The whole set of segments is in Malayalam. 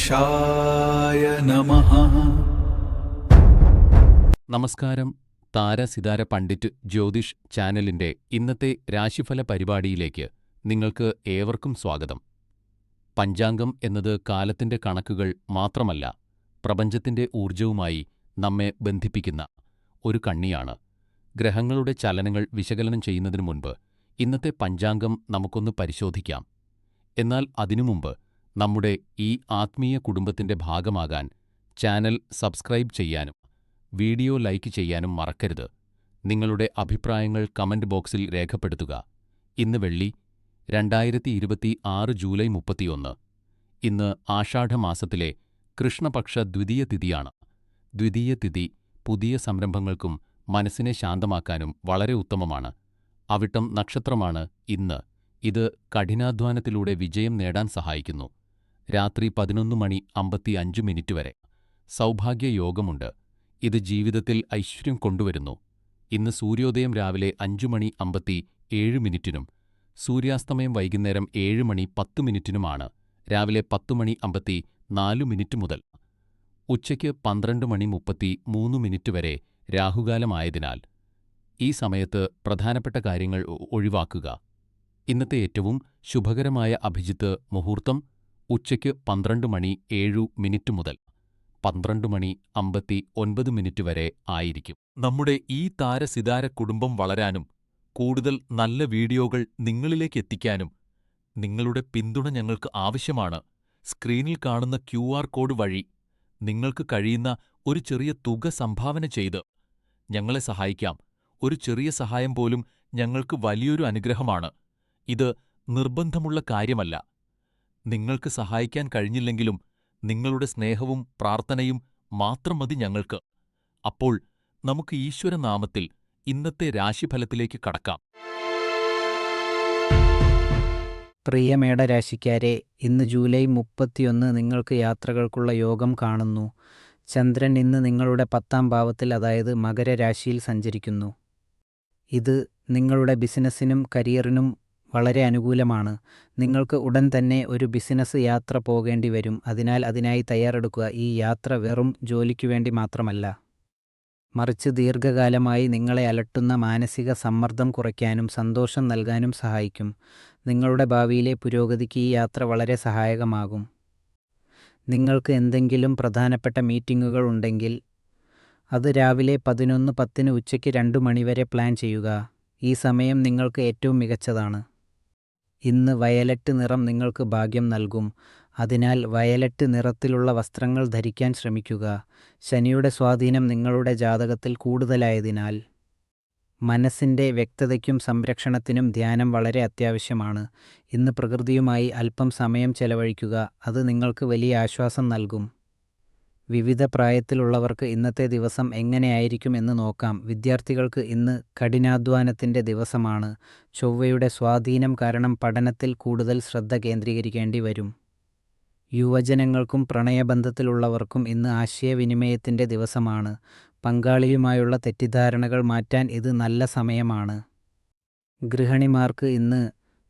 ഗണേശായ നമഃ. നമസ്കാരം. താര സിതാര പണ്ഡിറ്റ് ജ്യോതിഷ് ചാനലിൻ്റെ ഇന്നത്തെ രാശിഫല പരിപാടിയിലേക്ക് നിങ്ങൾക്ക് ഏവർക്കും സ്വാഗതം. പഞ്ചാംഗം എന്നത് കാലത്തിൻ്റെ കണക്കുകൾ മാത്രമല്ല, പ്രപഞ്ചത്തിൻ്റെ ഊർജവുമായി നമ്മെ ബന്ധിപ്പിക്കുന്ന ഒരു കണ്ണിയാണ്. ഗ്രഹങ്ങളുടെ ചലനങ്ങൾ വിശകലനം ചെയ്യുന്നതിന് മുൻപ് ഇന്നത്തെ പഞ്ചാംഗം നമുക്കൊന്ന് പരിശോധിക്കാം. എന്നാൽ അതിനു മുമ്പ് നമ്മുടെ ഈ ആത്മീയ കുടുംബത്തിൻ്റെ ഭാഗമാകാൻ ചാനൽ സബ്സ്ക്രൈബ് ചെയ്യാനും വീഡിയോ ലൈക്ക് ചെയ്യാനും മറക്കരുത്. നിങ്ങളുടെ അഭിപ്രായങ്ങൾ കമന്റ് ബോക്സിൽ രേഖപ്പെടുത്തുക. ഇന്ന് വെള്ളി, 2026 ജൂലൈ 31. ഇന്ന് ആഷാഢമാസത്തിലെ കൃഷ്ണപക്ഷ ദ്വിതീയ തിഥിയാണ്. ദ്വിതീയ തിഥി പുതിയ സംരംഭങ്ങൾക്കും മനസ്സിനെ ശാന്തമാക്കാനും വളരെ ഉത്തമമാണ്. അവിട്ടം നക്ഷത്രമാണ് ഇന്ന്. ഇത് കഠിനാധ്വാനത്തിലൂടെ വിജയം നേടാൻ സഹായിക്കുന്നു. രാത്രി 11:55 വരെ സൗഭാഗ്യയോഗമുണ്ട്. ഇത് ജീവിതത്തിൽ ഐശ്വര്യം കൊണ്ടുവരുന്നു. ഇന്ന് സൂര്യോദയം രാവിലെ 5:57 സൂര്യാസ്തമയം വൈകുന്നേരം 7:10 രാവിലെ 10:54 മുതൽ ഉച്ചയ്ക്ക് 12:33 വരെ രാഹുകാലമായതിനാൽ ഈ സമയത്ത് പ്രധാനപ്പെട്ട കാര്യങ്ങൾ ഒഴിവാക്കുക. ഇന്നത്തെ ഏറ്റവും ശുഭകരമായ അഭിജിത്ത് മുഹൂർത്തം ഉച്ചയ്ക്ക് 12:07 മുതൽ 12:59 വരെ ആയിരിക്കും. നമ്മുടെ ഈ താരസിതാര കുടുംബം വളരാനും കൂടുതൽ നല്ല വീഡിയോകൾ നിങ്ങളിലേക്ക് എത്തിക്കാനും നിങ്ങളുടെ പിന്തുണ ഞങ്ങൾക്ക് ആവശ്യമാണ്. സ്ക്രീനിൽ കാണുന്ന QR കോഡ് വഴി നിങ്ങൾക്ക് കഴിയുന്ന ഒരു ചെറിയ തുക സംഭാവന ചെയ്ത് ഞങ്ങളെ സഹായിക്കാം. ഒരു ചെറിയ സഹായം പോലും ഞങ്ങൾക്ക് വലിയൊരു അനുഗ്രഹമാണ്. ഇത് നിർബന്ധമുള്ള കാര്യമല്ല. നിങ്ങൾക്ക് സഹായിക്കാൻ കഴിഞ്ഞില്ലെങ്കിലും നിങ്ങളുടെ സ്നേഹവും പ്രാർത്ഥനയും മാത്രം മതി ഞങ്ങൾക്ക്. അപ്പോൾ നമുക്ക് ഈശ്വരനാമത്തിൽ ഇന്നത്തെ രാശിഫലത്തിലേക്ക് കടക്കാം. പ്രിയ മേടരാശിക്കാരെ, ഇന്ന് ജൂലൈ 31 നിങ്ങൾക്ക് യാത്രകൾക്കുള്ള യോഗം കാണുന്നു. ചന്ദ്രൻ ഇന്ന് നിങ്ങളുടെ 10ാം ഭാവത്തിൽ, അതായത് മകരരാശിയിൽ സഞ്ചരിക്കുന്നു. ഇത് നിങ്ങളുടെ ബിസിനസ്സിനും കരിയറിനും വളരെ അനുകൂലമാണ്. നിങ്ങൾക്ക് ഉടൻ തന്നെ ഒരു ബിസിനസ് യാത്ര പോകേണ്ടി വരും. അതിനാൽ അതിനായി തയ്യാറെടുക്കുക. ഈ യാത്ര വെറും ജോലിക്കു വേണ്ടി മാത്രമല്ല, മറിച്ച് ദീർഘകാലമായി നിങ്ങളെ അലട്ടുന്ന മാനസിക സമ്മർദ്ദം കുറയ്ക്കാനും സന്തോഷം നൽകാനും സഹായിക്കും. നിങ്ങളുടെ ഭാവിയിലെ പുരോഗതിക്ക് ഈ യാത്ര വളരെ സഹായകമാകും. നിങ്ങൾക്ക് എന്തെങ്കിലും പ്രധാനപ്പെട്ട മീറ്റിങ്ങുകൾ ഉണ്ടെങ്കിൽ അത് രാവിലെ 11:10 ഉച്ചയ്ക്ക് 2 വരെ പ്ലാൻ ചെയ്യുക. ഈ സമയം നിങ്ങൾക്ക് ഏറ്റവും മികച്ചതാണ്. ഇന്ന് വയലറ്റ് നിറം നിങ്ങൾക്ക് ഭാഗ്യം നൽകും. അതിനാൽ വയലറ്റ് നിറത്തിലുള്ള വസ്ത്രങ്ങൾ ധരിക്കാൻ ശ്രമിക്കുക. ശനിയുടെ സ്വാധീനം നിങ്ങളുടെ ജാതകത്തിൽ കൂടുതലായതിനാൽ മനസ്സിൻ്റെ വ്യക്തതയ്ക്കും സംരക്ഷണത്തിനും ധ്യാനം വളരെ അത്യാവശ്യമാണ്. ഇന്ന് പ്രകൃതിയുമായി അല്പം സമയം ചെലവഴിക്കുക. അത് നിങ്ങൾക്ക് വലിയ ആശ്വാസം നൽകും. വിവിധ പ്രായത്തിലുള്ളവർക്ക് ഇന്നത്തെ ദിവസം എങ്ങനെയായിരിക്കും എന്ന് നോക്കാം. വിദ്യാർത്ഥികൾക്ക് ഇന്ന് കഠിനാധ്വാനത്തിൻ്റെ ദിവസമാണ്. ചൊവ്വയുടെ സ്വാധീനം കാരണം പഠനത്തിൽ കൂടുതൽ ശ്രദ്ധ കേന്ദ്രീകരിക്കേണ്ടി വരും. യുവജനങ്ങൾക്കും പ്രണയബന്ധത്തിലുള്ളവർക്കും ഇന്ന് ആശയവിനിമയത്തിൻ്റെ ദിവസമാണ്. പങ്കാളിയുമായുള്ള തെറ്റിദ്ധാരണകൾ മാറ്റാൻ ഇത് നല്ല സമയമാണ്. ഗൃഹിണിമാർക്ക് ഇന്ന്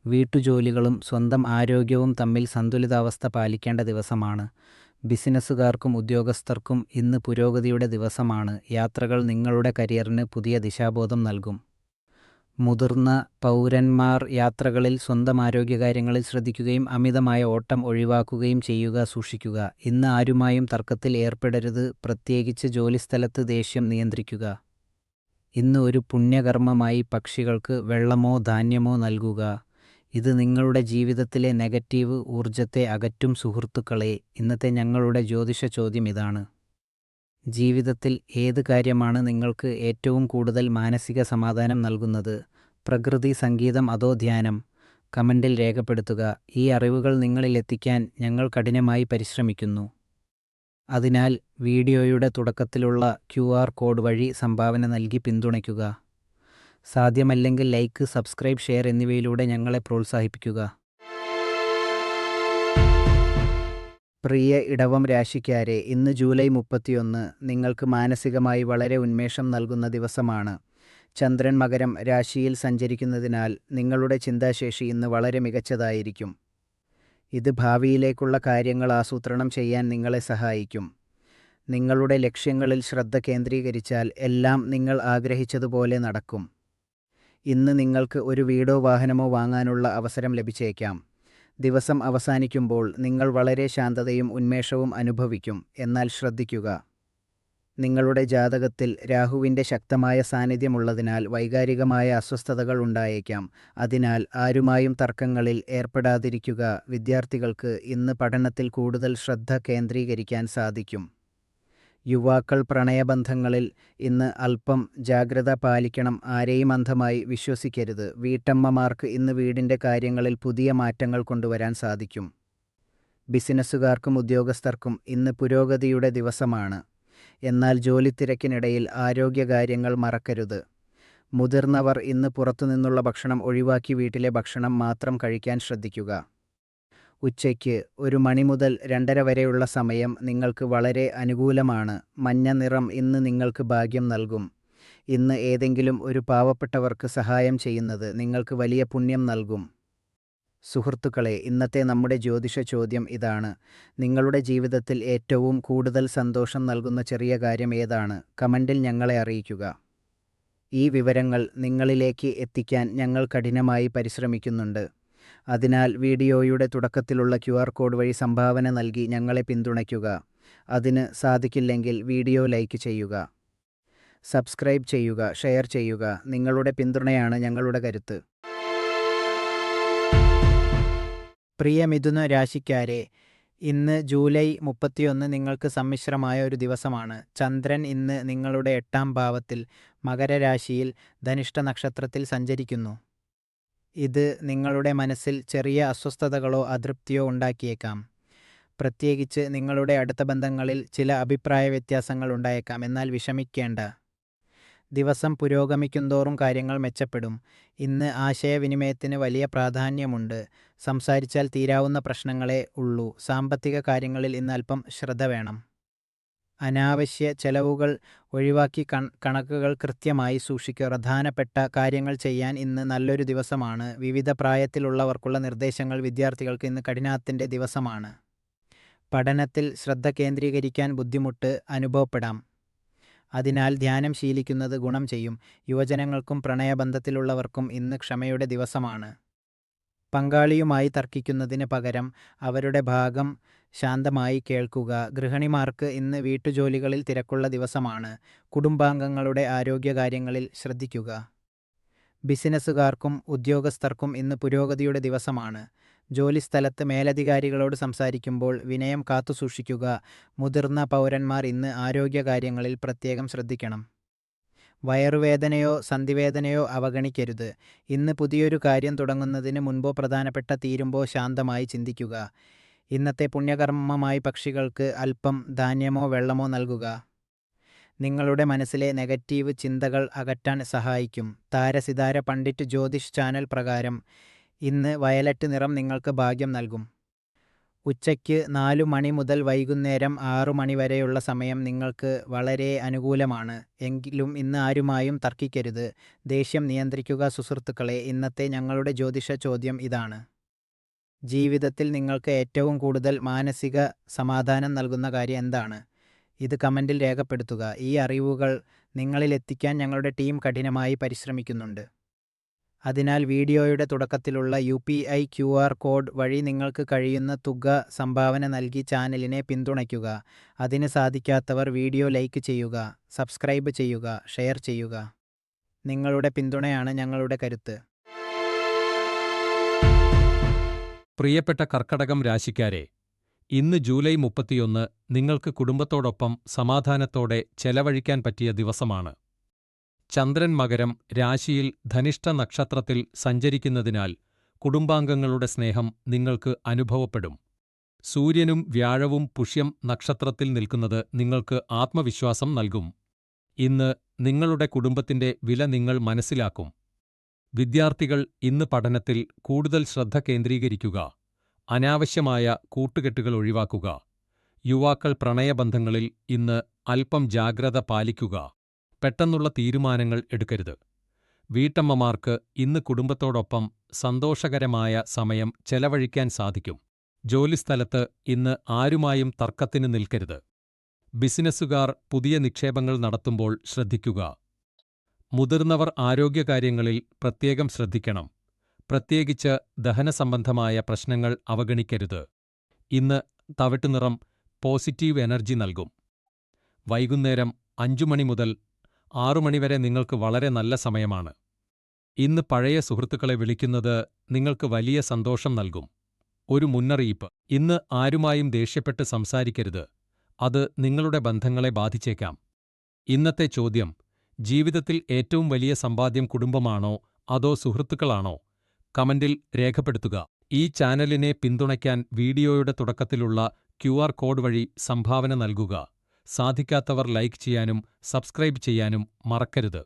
വീട്ടുജോലികളും സ്വന്തം ആരോഗ്യവും തമ്മിൽ സന്തുലിതാവസ്ഥ പാലിക്കേണ്ട ദിവസമാണ്. ബിസിനസ്സുകാർക്കും ഉദ്യോഗസ്ഥർക്കും ഇന്ന് പുരോഗതിയുടെ ദിവസമാണ്. യാത്രകൾ നിങ്ങളുടെ കരിയറിന് പുതിയ ദിശാബോധം നൽകും. മുതിർന്ന പൗരന്മാർ യാത്രകളിൽ സ്വന്തം ആരോഗ്യകാര്യങ്ങളിൽ ശ്രദ്ധിക്കുകയും അമിതമായ ഓട്ടം ഒഴിവാക്കുകയും സൂക്ഷിക്കുക. ഇന്ന് ആരുമായും തർക്കത്തിൽ ഏർപ്പെടരുത്. പ്രത്യേകിച്ച് ജോലിസ്ഥലത്ത് ദേഷ്യം നിയന്ത്രിക്കുക. ഇന്ന് ഒരു പുണ്യകർമ്മമായി പക്ഷികൾക്ക് വെള്ളമോ ധാന്യമോ നൽകുക. ഇത് നിങ്ങളുടെ ജീവിതത്തിലെ നെഗറ്റീവ് ഊർജത്തെ അകറ്റും. സുഹൃത്തുക്കളെ, ഇന്നത്തെ ഞങ്ങളുടെ ജ്യോതിഷ ചോദ്യം ഇതാണ്: ജീവിതത്തിൽ ഏത് കാര്യമാണ് നിങ്ങൾക്ക് ഏറ്റവും കൂടുതൽ മാനസിക സമാധാനം നൽകുന്നത്? പ്രകൃതി, സംഗീതം അതോ ധ്യാനം? കമൻറ്റിൽ രേഖപ്പെടുത്തുക. ഈ അറിവുകൾ നിങ്ങളിലെത്തിക്കാൻ ഞങ്ങൾ കഠിനമായി പരിശ്രമിക്കുന്നു. അതിനാൽ വീഡിയോയുടെ തുടക്കത്തിലുള്ള QR കോഡ് വഴി സംഭാവന നൽകി പിന്തുണയ്ക്കുക. സാധ്യമല്ലെങ്കിൽ ലൈക്ക്, സബ്സ്ക്രൈബ്, ഷെയർ എന്നിവയിലൂടെ ഞങ്ങളെ പ്രോത്സാഹിപ്പിക്കുക. പ്രിയ ഇടവം രാശിക്കാരെ, ഇന്ന് ജൂലൈ 31 നിങ്ങൾക്ക് മാനസികമായി വളരെ ഉന്മേഷം നൽകുന്ന ദിവസമാണ്. ചന്ദ്രൻ മകരം രാശിയിൽ സഞ്ചരിക്കുന്നതിനാൽ നിങ്ങളുടെ ചിന്താശേഷി ഇന്ന് വളരെ മികച്ചതായിരിക്കും. ഇത് ഭാവിയിലേക്കുള്ള കാര്യങ്ങൾ ആസൂത്രണം ചെയ്യാൻ നിങ്ങളെ സഹായിക്കും. നിങ്ങളുടെ ലക്ഷ്യങ്ങളിൽ ശ്രദ്ധ കേന്ദ്രീകരിച്ചാൽ എല്ലാം നിങ്ങൾ ആഗ്രഹിച്ചതുപോലെ നടക്കും. ഇന്ന് നിങ്ങൾക്ക് ഒരു വീടോ വാഹനമോ വാങ്ങാനുള്ള അവസരം ലഭിച്ചേക്കാം. ദിവസം അവസാനിക്കുമ്പോൾ നിങ്ങൾ വളരെ ശാന്തതയും ഉന്മേഷവും അനുഭവിക്കും. എന്നാൽ ശ്രദ്ധിക്കുക, നിങ്ങളുടെ ജാതകത്തിൽ രാഹുവിൻ്റെ ശക്തമായ സാന്നിധ്യമുള്ളതിനാൽ വൈകാരികമായ അസ്വസ്ഥതകൾ ഉണ്ടായേക്കാം. അതിനാൽ ആരുമായും തർക്കങ്ങളിൽ ഏർപ്പെടാതിരിക്കുക. വിദ്യാർത്ഥികൾക്ക് ഇന്ന് പഠനത്തിൽ കൂടുതൽ ശ്രദ്ധ കേന്ദ്രീകരിക്കാൻ സാധിക്കും. യുവാക്കൾ പ്രണയബന്ധങ്ങളിൽ ഇന്ന് അല്പം ജാഗ്രത പാലിക്കണം. ആരെയും അന്ധമായി വിശ്വസിക്കരുത്. വീട്ടമ്മമാർക്ക് ഇന്ന് വീടിൻ്റെ കാര്യങ്ങളിൽ പുതിയ മാറ്റങ്ങൾ കൊണ്ടുവരാൻ സാധിക്കും. ബിസിനസ്സുകാർക്കും ഉദ്യോഗസ്ഥർക്കും ഇന്ന് പുരോഗതിയുടെ ദിവസമാണ്. എന്നാൽ ജോലിത്തിരക്കിനിടയിൽ ആരോഗ്യകാര്യങ്ങൾ മറക്കരുത്. മുതിർന്നവർ ഇന്ന് പുറത്തുനിന്നുള്ള ഭക്ഷണം ഒഴിവാക്കി വീട്ടിലെ ഭക്ഷണം മാത്രം കഴിക്കാൻ ശ്രദ്ധിക്കുക. ഉച്ചയ്ക്ക് 1 മണി മുതൽ 2:30 വരെയുള്ള സമയം നിങ്ങൾക്ക് വളരെ അനുകൂലമാണ്. മഞ്ഞ നിറം ഇന്ന് നിങ്ങൾക്ക് ഭാഗ്യം നൽകും. ഇന്ന് ഏതെങ്കിലും ഒരു പാവപ്പെട്ടവർക്ക് സഹായം ചെയ്യുന്നത് നിങ്ങൾക്ക് വലിയ പുണ്യം നൽകും. സുഹൃത്തുക്കളെ, ഇന്നത്തെ നമ്മുടെ ജ്യോതിഷ ചോദ്യം ഇതാണ്: നിങ്ങളുടെ ജീവിതത്തിൽ ഏറ്റവും കൂടുതൽ സന്തോഷം നൽകുന്ന ചെറിയ കാര്യം ഏതാണ്? കമൻറ്റിൽ ഞങ്ങളെ അറിയിക്കുക. ഈ വിവരങ്ങൾ നിങ്ങളിലേക്ക് എത്തിക്കാൻ ഞങ്ങൾ കഠിനമായി പരിശ്രമിക്കുന്നുണ്ട്. അതിനാൽ വീഡിയോയുടെ തുടക്കത്തിലുള്ള QR കോഡ് വഴി സംഭാവന നൽകി ഞങ്ങളെ പിന്തുണയ്ക്കുക. അതിന് സാധിക്കില്ലെങ്കിൽ വീഡിയോ ലൈക്ക് ചെയ്യുക, സബ്സ്ക്രൈബ് ചെയ്യുക, ഷെയർ ചെയ്യുക. നിങ്ങളുടെ പിന്തുണയാണ് ഞങ്ങളുടെ കരുത്ത്. പ്രിയ മിഥുന രാശിക്കാരെ, ഇന്ന് ജൂലൈ 31 നിങ്ങൾക്ക് സമ്മിശ്രമായ ഒരു ദിവസമാണ്. ചന്ദ്രൻ ഇന്ന് നിങ്ങളുടെ 8-ാം ഭാവത്തിൽ മകരരാശിയിൽ ധനിഷ്ഠ നക്ഷത്രത്തിൽ സഞ്ചരിക്കുന്നു. ഇത് നിങ്ങളുടെ മനസ്സിൽ ചെറിയ അസ്വസ്ഥതകളോ അതൃപ്തിയോ ഉണ്ടാക്കിയേക്കാം. പ്രത്യേകിച്ച് നിങ്ങളുടെ അടുത്ത ബന്ധങ്ങളിൽ ചില അഭിപ്രായ വ്യത്യാസങ്ങൾ ഉണ്ടായേക്കാം. എന്നാൽ വിഷമിക്കേണ്ട. ദിവസം പുരോഗമിക്കുന്തോറും കാര്യങ്ങൾ മെച്ചപ്പെടും. ഇന്ന് ആശയവിനിമയത്തിന് വലിയ പ്രാധാന്യമുണ്ട്. സംസാരിച്ചാൽ തീരാവുന്ന പ്രശ്നങ്ങളേ ഉള്ളൂ. സാമ്പത്തിക കാര്യങ്ങളിൽ ഇന്ന് അല്പം ശ്രദ്ധ വേണം. അനാവശ്യ ചെലവുകൾ ഒഴിവാക്കി കണക്കുകൾ കൃത്യമായി സൂക്ഷിക്കുക. പ്രധാനപ്പെട്ട കാര്യങ്ങൾ ചെയ്യാൻ ഇന്ന് നല്ലൊരു ദിവസമാണ്. വിവിധ പ്രായത്തിലുള്ളവർക്കുള്ള നിർദ്ദേശങ്ങൾ: വിദ്യാർത്ഥികൾക്ക് ഇന്ന് കഠിനാധ്വാനത്തിൻ്റെ ദിവസമാണ്. പഠനത്തിൽ ശ്രദ്ധ കേന്ദ്രീകരിക്കാൻ ബുദ്ധിമുട്ട് അനുഭവപ്പെടാം. അതിനാൽ ധ്യാനം ശീലിക്കുന്നത് ഗുണം ചെയ്യും. യുവജനങ്ങൾക്കും പ്രണയബന്ധത്തിലുള്ളവർക്കും ഇന്ന് ക്ഷമയുടെ ദിവസമാണ്. പങ്കാളിയുമായി തർക്കിക്കുന്നതിന് പകരം അവരുടെ ഭാഗം ശാന്തമായി കേൾക്കുക. ഗൃഹിണിമാർക്ക് ഇന്ന് വീട്ടുജോലികളിൽ തിരക്കുള്ള ദിവസമാണ്. കുടുംബാംഗങ്ങളുടെ ആരോഗ്യകാര്യങ്ങളിൽ ശ്രദ്ധിക്കുക. ബിസിനസ്സുകാർക്കും ഉദ്യോഗസ്ഥർക്കും ഇന്ന് പുരോഗതിയുടെ ദിവസമാണ്. ജോലിസ്ഥലത്ത് മേലധികാരികളോട് സംസാരിക്കുമ്പോൾ വിനയം കാത്തുസൂക്ഷിക്കുക. മുതിർന്ന പൗരന്മാർ ഇന്ന് ആരോഗ്യകാര്യങ്ങളിൽ പ്രത്യേകം ശ്രദ്ധിക്കണം. വയറുവേദനയോ സന്ധിവേദനയോ അവഗണിക്കരുത്. ഇന്ന് പുതിയൊരു കാര്യം തുടങ്ങുന്നതിന് മുൻപോ പ്രധാനപ്പെട്ട തീരുമ്പോ ശാന്തമായി ചിന്തിക്കുക. ഇന്നത്തെ പുണ്യകർമ്മമായി പക്ഷികൾക്ക് അല്പം ധാന്യമോ വെള്ളമോ നൽകുക. നിങ്ങളുടെ മനസ്സിലെ നെഗറ്റീവ് ചിന്തകൾ അകറ്റാൻ സഹായിക്കും. താരസിതാര പണ്ഡിറ്റ് ജ്യോതിഷ് ചാനൽ പ്രകാരം ഇന്ന് വയലറ്റ് നിറം നിങ്ങൾക്ക് ഭാഗ്യം നൽകും. ഉച്ചയ്ക്ക് 4 മണി മുതൽ വൈകുന്നേരം 6 മണി വരെയുള്ള സമയം നിങ്ങൾക്ക് വളരെ അനുകൂലമാണ്. എങ്കിലും ഇന്ന് ആരുമായും തർക്കിക്കരുത്. ദേഷ്യം നിയന്ത്രിക്കുക. സുഹൃത്തുക്കളെ, ഇന്നത്തെ ഞങ്ങളുടെ ജ്യോതിഷ ചോദ്യം ഇതാണ്: ജീവിതത്തിൽ നിങ്ങൾക്ക് ഏറ്റവും കൂടുതൽ മാനസിക സമാധാനം നൽകുന്ന കാര്യം എന്താണ്? ഇത് കമൻറ്റിൽ രേഖപ്പെടുത്തുക. ഈ അറിവുകൾ നിങ്ങളിലെത്തിക്കാൻ ഞങ്ങളുടെ ടീം കഠിനമായി പരിശ്രമിക്കുന്നുണ്ട്. അതിനാൽ വീഡിയോയുടെ തുടക്കത്തിലുള്ള UPI QR കോഡ് വഴി നിങ്ങൾക്ക് കഴിയുന്ന തുക സംഭാവന നൽകി ചാനലിനെ പിന്തുണയ്ക്കുക. അതിന് സാധിക്കാത്തവർ വീഡിയോ ലൈക്ക് ചെയ്യുക, സബ്സ്ക്രൈബ് ചെയ്യുക, ഷെയർ ചെയ്യുക. നിങ്ങളുടെ പിന്തുണയാണ് ഞങ്ങളുടെ കരുത്ത്. പ്രിയപ്പെട്ട കർക്കടകം രാശിക്കാരെ, ഇന്ന് ജൂലൈ 31 നിങ്ങൾക്ക് കുടുംബത്തോടൊപ്പം സമാധാനത്തോടെ ചെലവഴിക്കാൻ പറ്റിയ ദിവസമാണ്. ചന്ദ്രൻ മകരം രാശിയിൽ ധനിഷ്ഠ നക്ഷത്രത്തിൽ സഞ്ചരിക്കുന്നതിനാൽ കുടുംബാംഗങ്ങളുടെ സ്നേഹം നിങ്ങൾക്ക് അനുഭവപ്പെടും. സൂര്യനും വ്യാഴവും പുഷ്യം നക്ഷത്രത്തിൽ നിൽക്കുന്നത് നിങ്ങൾക്ക് ആത്മവിശ്വാസം നൽകും. ഇന്ന് നിങ്ങളുടെ കുടുംബത്തിന്റെ വില നിങ്ങൾ മനസ്സിലാക്കും. വിദ്യാർത്ഥികൾ ഇന്ന് പഠനത്തിൽ കൂടുതൽ ശ്രദ്ധ കേന്ദ്രീകരിക്കുക. അനാവശ്യമായ കൂട്ടുകെട്ടുകൾ ഒഴിവാക്കുക. യുവാക്കൾ പ്രണയബന്ധങ്ങളിൽ ഇന്ന് അല്പം ജാഗ്രത പാലിക്കുക. പെട്ടെന്നുള്ള തീരുമാനങ്ങൾ എടുക്കരുത്. വീട്ടമ്മമാർക്ക് ഇന്ന് കുടുംബത്തോടൊപ്പം സന്തോഷകരമായ സമയം ചെലവഴിക്കാൻ സാധിക്കും. ജോലിസ്ഥലത്ത് ഇന്ന് ആരുമായും തർക്കത്തിന് നിൽക്കരുത്. ബിസിനസ്സുകാർ പുതിയ നിക്ഷേപങ്ങൾ നടത്തുമ്പോൾ ശ്രദ്ധിക്കുക. മുതിർന്നവർ ആരോഗ്യകാര്യങ്ങളിൽ പ്രത്യേകം ശ്രദ്ധിക്കണം. പ്രത്യേകിച്ച് ദഹനസംബന്ധമായ പ്രശ്നങ്ങൾ അവഗണിക്കരുത്. ഇന്ന് തവിട്ടുനിറം പോസിറ്റീവ് എനർജി നൽകും. വൈകുന്നേരം 5 മണി മുതൽ 6 മണി വരെ നിങ്ങൾക്ക് വളരെ നല്ല സമയമാണ്. ഇന്ന് പഴയ സുഹൃത്തുക്കളെ വിളിക്കുന്നത് നിങ്ങൾക്ക് വലിയ സന്തോഷം നൽകും. ഒരു മുന്നറിയിപ്പ്: ഇന്ന് ആരുമായും ദേഷ്യപ്പെട്ട് സംസാരിക്കരുത്. അത് നിങ്ങളുടെ ബന്ധങ്ങളെ ബാധിച്ചേക്കാം. ഇന്നത്തെ ചോദ്യം: ജീവിതത്തിൽ ഏറ്റവും വലിയ സമ്പാദ്യം കുടുംബമാണോ അതോ സുഹൃത്തുക്കളാണോ? കമന്റിൽ രേഖപ്പെടുത്തുക. ഈ ചാനലിനെ പിന്തുണയ്ക്കാൻ വീഡിയോയുടെ തുടക്കത്തിലുള്ള QR കോഡ് വഴി സംഭാവന നൽകുക. സാധിക്കാത്തവർ ലൈക്ക് ചെയ്യാനും സബ്സ്ക്രൈബ് ചെയ്യാനും മറക്കരുത്.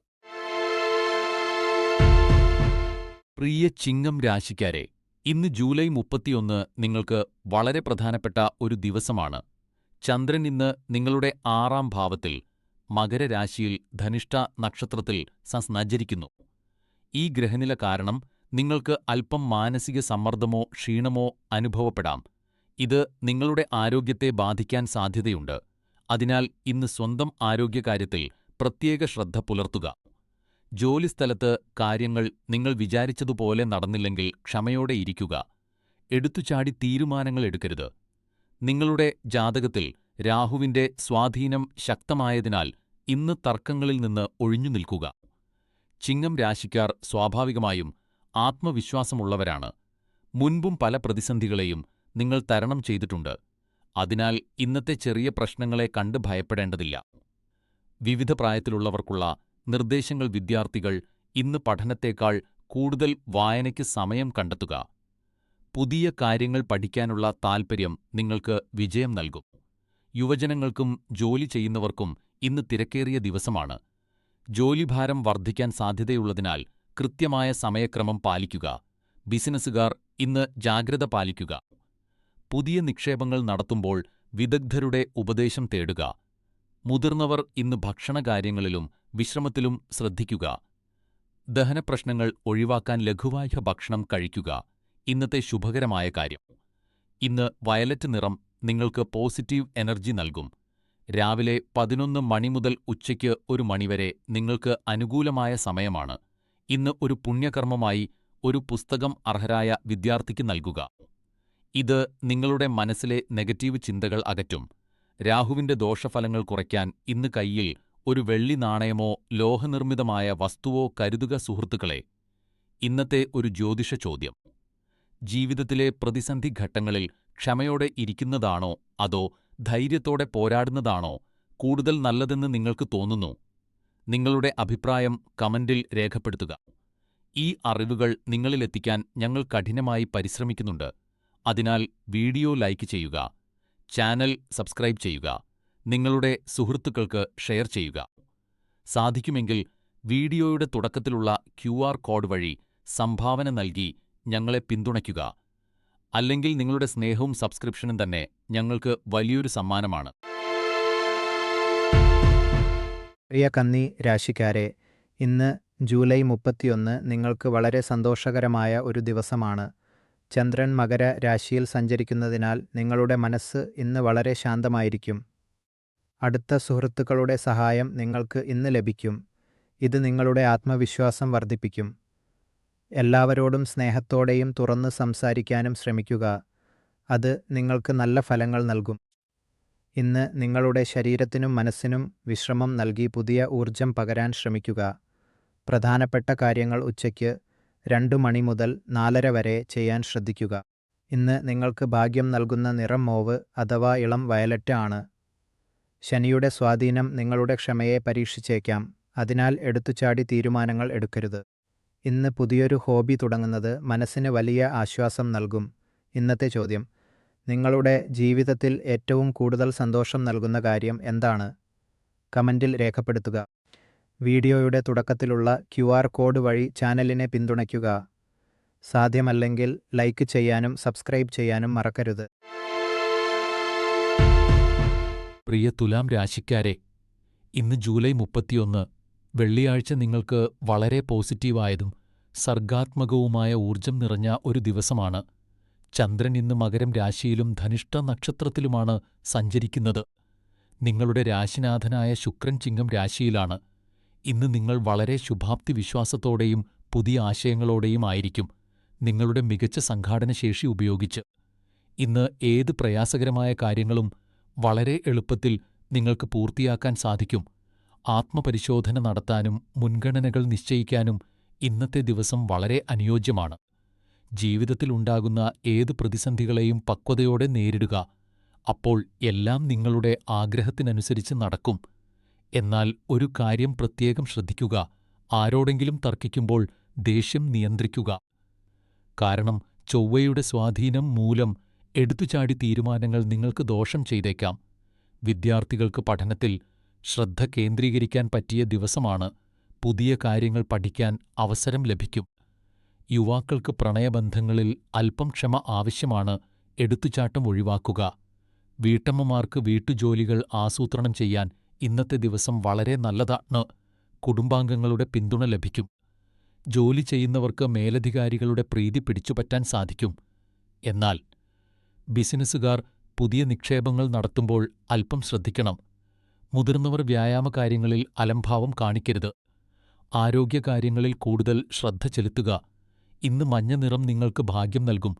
പ്രിയ ചിങ്ങം രാശിക്കാരെ, ഇന്ന് ജൂലൈ 31 നിങ്ങൾക്ക് വളരെ പ്രധാനപ്പെട്ട ഒരു ദിവസമാണ്. ചന്ദ്രൻ ഇന്ന് നിങ്ങളുടെ 6-ാം ഭാവത്തിൽ മകരരാശിയിൽ ധനിഷ്ഠ നക്ഷത്രത്തിൽ സഞ്ചരിക്കുന്നു. ഈ ഗ്രഹനില കാരണം നിങ്ങൾക്ക് അല്പം മാനസിക സമ്മർദ്ദമോ ക്ഷീണമോ അനുഭവപ്പെടാം. ഇത് നിങ്ങളുടെ ആരോഗ്യത്തെ ബാധിക്കാൻ സാധ്യതയുണ്ട്. അതിനാൽ ഇന്ന് സ്വന്തം ആരോഗ്യകാര്യത്തിൽ പ്രത്യേക ശ്രദ്ധ പുലർത്തുക. ജോലിസ്ഥലത്ത് കാര്യങ്ങൾ നിങ്ങൾ വിചാരിച്ചതുപോലെ നടന്നില്ലെങ്കിൽ ക്ഷമയോടെ ഇരിക്കുക. എടുത്തുചാടി തീരുമാനങ്ങൾ എടുക്കരുത്. നിങ്ങളുടെ ജാതകത്തിൽ രാഹുവിന്റെ സ്വാധീനം ശക്തമായതിനാൽ ഇന്ന് തർക്കങ്ങളിൽ നിന്ന് ഒഴിഞ്ഞു നിൽക്കുക. ചിങ്ങം രാശിക്കാർ സ്വാഭാവികമായും ആത്മവിശ്വാസമുള്ളവരാണ്. മുൻപും പല പ്രതിസന്ധികളെയും നിങ്ങൾ തരണം ചെയ്തിട്ടുണ്ട്. അതിനാൽ ഇന്നത്തെ ചെറിയ പ്രശ്നങ്ങളെ കണ്ട് ഭയപ്പെടേണ്ടതില്ല. വിവിധ പ്രായത്തിലുള്ളവർക്കുള്ള നിർദ്ദേശങ്ങൾ: വിദ്യാർത്ഥികൾ ഇന്ന് പഠനത്തേക്കാൾ കൂടുതൽ വായനയ്ക്ക് സമയം കണ്ടെത്തുക. പുതിയ കാര്യങ്ങൾ പഠിക്കാനുള്ള താൽപ്പര്യം നിങ്ങൾക്ക് വിജയം നൽകും. യുവജനങ്ങൾക്കും ജോലി ചെയ്യുന്നവർക്കും ഇന്ന് തിരക്കേറിയ ദിവസമാണ്. ജോലിഭാരം വർദ്ധിക്കാൻ സാധ്യതയുള്ളതിനാൽ കൃത്യമായ സമയക്രമം പാലിക്കുക. ബിസിനസ്സുകാർ ഇന്ന് ജാഗ്രത പാലിക്കുക. പുതിയ നിക്ഷേപങ്ങൾ നടത്തുമ്പോൾ വിദഗ്ധരുടെ ഉപദേശം തേടുക. മുതിർന്നവർ ഇന്ന് ഭക്ഷണകാര്യങ്ങളിലും വിശ്രമത്തിലും ശ്രദ്ധിക്കുക. ദഹനപ്രശ്നങ്ങൾ ഒഴിവാക്കാൻ ലഘുവായ ഭക്ഷണം കഴിക്കുക. ഇന്നത്തെ ശുഭകരമായ കാര്യം: ഇന്ന് വയലറ്റ് നിറം നിങ്ങൾക്ക് പോസിറ്റീവ് എനർജി നൽകും. രാവിലെ 11 മണി മുതൽ ഉച്ചയ്ക്ക് 1 മണിവരെ നിങ്ങൾക്ക് അനുകൂലമായ സമയമാണ്. ഇന്ന് ഒരു പുണ്യകർമ്മമായി ഒരു പുസ്തകം അർഹരായ വിദ്യാർത്ഥിക്ക് നൽകുക. ഇത് നിങ്ങളുടെ മനസ്സിലെ നെഗറ്റീവ് ചിന്തകൾ അകറ്റും. രാഹുവിന്റെ ദോഷഫലങ്ങൾ കുറയ്ക്കാൻ ഇന്ന് കയ്യിൽ ഒരു വെള്ളി നാണയമോ ലോഹനിർമ്മിതമായ വസ്തുവോ കരുതുക. സുഹൃത്തുക്കളെ, ഇന്നത്തെ ഒരു ജ്യോതിഷ ചോദ്യം: ജീവിതത്തിലെ പ്രതിസന്ധി ഘട്ടങ്ങളിൽ ക്ഷമയോടെ ഇരിക്കുന്നതാണോ അതോ ധൈര്യത്തോടെ പോരാടുന്നതാണോ കൂടുതൽ നല്ലതെന്ന് നിങ്ങൾക്ക് തോന്നുന്നു? നിങ്ങളുടെ അഭിപ്രായം കമന്റിൽ രേഖപ്പെടുത്തുക. ഈ അറിവുകൾ നിങ്ങളിലെത്തിക്കാൻ ഞങ്ങൾ കഠിനമായി പരിശ്രമിക്കുന്നുണ്ട്. അതിനാൽ വീഡിയോ ലൈക്ക് ചെയ്യുക, ചാനൽ സബ്സ്ക്രൈബ് ചെയ്യുക, നിങ്ങളുടെ സുഹൃത്തുക്കൾക്ക് ഷെയർ ചെയ്യുക. സാധിക്കുമെങ്കിൽ വീഡിയോയുടെ തുടക്കത്തിലുള്ള QR കോഡ് വഴി സംഭാവന നൽകി ഞങ്ങളെ പിന്തുണയ്ക്കുക. അല്ലെങ്കിൽ നിങ്ങളുടെ സ്നേഹവും സബ്സ്ക്രിപ്ഷനും തന്നെ ഞങ്ങൾക്ക് വലിയൊരു സമ്മാനമാണ്. പ്രിയ കന്നി രാശിക്കാരെ, ഇന്ന് ജൂലൈ 31 നിങ്ങൾക്ക് വളരെ സന്തോഷകരമായ ഒരു ദിവസമാണ്. ചന്ദ്രൻ മകര രാശിയിൽ സഞ്ചരിക്കുന്നതിനാൽ നിങ്ങളുടെ മനസ്സ് ഇന്ന് വളരെ ശാന്തമായിരിക്കും. അടുത്ത സുഹൃത്തുക്കളുടെ സഹായം നിങ്ങൾക്ക് ഇന്ന് ലഭിക്കും. ഇത് നിങ്ങളുടെ ആത്മവിശ്വാസം വർദ്ധിപ്പിക്കും. എല്ലാവരോടും സ്നേഹത്തോടെയും തുറന്ന് സംസാരിക്കാനും ശ്രമിക്കുക. അത് നിങ്ങൾക്ക് നല്ല ഫലങ്ങൾ നൽകും. ഇന്ന് നിങ്ങളുടെ ശരീരത്തിനും മനസ്സിനും വിശ്രമം നൽകി പുതിയ ഊർജം പകരാൻ ശ്രമിക്കുക. പ്രധാനപ്പെട്ട കാര്യങ്ങൾ ഉച്ചയ്ക്ക് 2 മണി മുതൽ 4:30 വരെ ചെയ്യാൻ ശ്രദ്ധിക്കുക. ഇന്ന് നിങ്ങൾക്ക് ഭാഗ്യം നൽകുന്ന നിറം മോവ് അഥവാ ഇളം വയലറ്റ് ആണ്. ശനിയുടെ സ്വാധീനം നിങ്ങളുടെ ക്ഷമയെ പരീക്ഷിച്ചേക്കാം. അതിനാൽ എടുത്തുചാടി തീരുമാനങ്ങൾ എടുക്കരുത്. ഇന്ന് പുതിയൊരു ഹോബി തുടങ്ങുന്നത് മനസ്സിന് വലിയ ആശ്വാസം നൽകും. ഇന്നത്തെ ചോദ്യം: നിങ്ങളുടെ ജീവിതത്തിൽ ഏറ്റവും കൂടുതൽ സന്തോഷം നൽകുന്ന കാര്യം എന്താണ്? കമന്റിൽ രേഖപ്പെടുത്തുക. വീഡിയോയുടെ തുടക്കത്തിലുള്ള QR കോഡ് വഴി ചാനലിനെ പിന്തുണയ്ക്കുക. സാധ്യമല്ലെങ്കിൽ ലൈക്ക് ചെയ്യാനും സബ്സ്ക്രൈബ് ചെയ്യാനും മറക്കരുത്. പ്രിയ തുലാം രാശിക്കാരെ, ഇന്ന് ജൂലൈ 31 വെള്ളിയാഴ്ച നിങ്ങൾക്ക് വളരെ പോസിറ്റീവായതും സർഗാത്മകവുമായ ഊർജം നിറഞ്ഞ ഒരു ദിവസമാണ്. ചന്ദ്രൻ ഇന്ന് മകരം രാശിയിലും ധനിഷ്ഠ നക്ഷത്രത്തിലുമാണ് സഞ്ചരിക്കുന്നത്. നിങ്ങളുടെ രാശിനാഥനായ ശുക്രൻ ചിങ്ങം രാശിയിലാണ്. ഇന്ന് നിങ്ങൾ വളരെ ശുഭാപ്തി വിശ്വാസത്തോടെയും പുതിയ ആശയങ്ങളോടെയും ആയിരിക്കും, നിങ്ങളുടെ മികച്ച സംഘാടനശേഷി ഉപയോഗിച്ച്. ഇന്ന് ഏത് പ്രയാസകരമായ കാര്യങ്ങളും വളരെ എളുപ്പത്തിൽ നിങ്ങൾക്ക് പൂർത്തിയാക്കാൻ സാധിക്കും. ആത്മപരിശോധന നടത്താനും മുൻഗണനകൾ നിശ്ചയിക്കാനും ഇന്നത്തെ ദിവസം വളരെ അനുയോജ്യമാണ്. ജീവിതത്തിൽ ഉണ്ടാകുന്ന ഏത് പ്രതിസന്ധികളെയും പക്വതയോടെ നേരിടുക. അപ്പോൾ എല്ലാം നിങ്ങളുടെ ആഗ്രഹത്തിനനുസരിച്ച് നടക്കും. എന്നാൽ ഒരു കാര്യം പ്രത്യേകം ശ്രദ്ധിക്കുക: ആരോടെങ്കിലും തർക്കിക്കുമ്പോൾ ദേഷ്യം നിയന്ത്രിക്കുക. കാരണം ചൊവ്വയുടെ സ്വാധീനം മൂലം എടുത്തുചാടി തീരുമാനങ്ങൾ നിങ്ങൾക്ക് ദോഷം ചെയ്തേക്കാം. വിദ്യാർത്ഥികൾക്ക് പഠനത്തിൽ ശ്രദ്ധ കേന്ദ്രീകരിക്കാൻ പറ്റിയ ദിവസമാണ്. പുതിയ കാര്യങ്ങൾ പഠിക്കാൻ അവസരം ലഭിക്കും. യുവാക്കൾക്ക് പ്രണയബന്ധങ്ങളിൽ അല്പം ക്ഷമ ആവശ്യമാണ്. എടുത്തുചാട്ടം ഒഴിവാക്കുക. വീട്ടമ്മമാർക്ക് വീട്ടുജോലികൾ ആസൂത്രണം ചെയ്യാൻ ഇന്നത്തെ ദിവസം വളരെ നല്ലതാണ്. കുടുംബാംഗങ്ങളുടെ പിന്തുണ ലഭിക്കും. ജോലി ചെയ്യുന്നവർക്ക് മേലധികാരികളുടെ പ്രീതി പിടിച്ചുപറ്റാൻ സാധിക്കും. എന്നാൽ ബിസിനസ്സുകാർ പുതിയ നിക്ഷേപങ്ങൾ നടത്തുമ്പോൾ അല്പം ശ്രദ്ധിക്കണം. മുതിർന്നവർ വ്യായാമകാര്യങ്ങളിൽ അലംഭാവം കാണിക്കരുത്. ആരോഗ്യകാര്യങ്ങളിൽ കൂടുതൽ ശ്രദ്ധ ചെലുത്തുക. ഇന്ന് മഞ്ഞ നിറം നിങ്ങൾക്ക് ഭാഗ്യം നൽകും.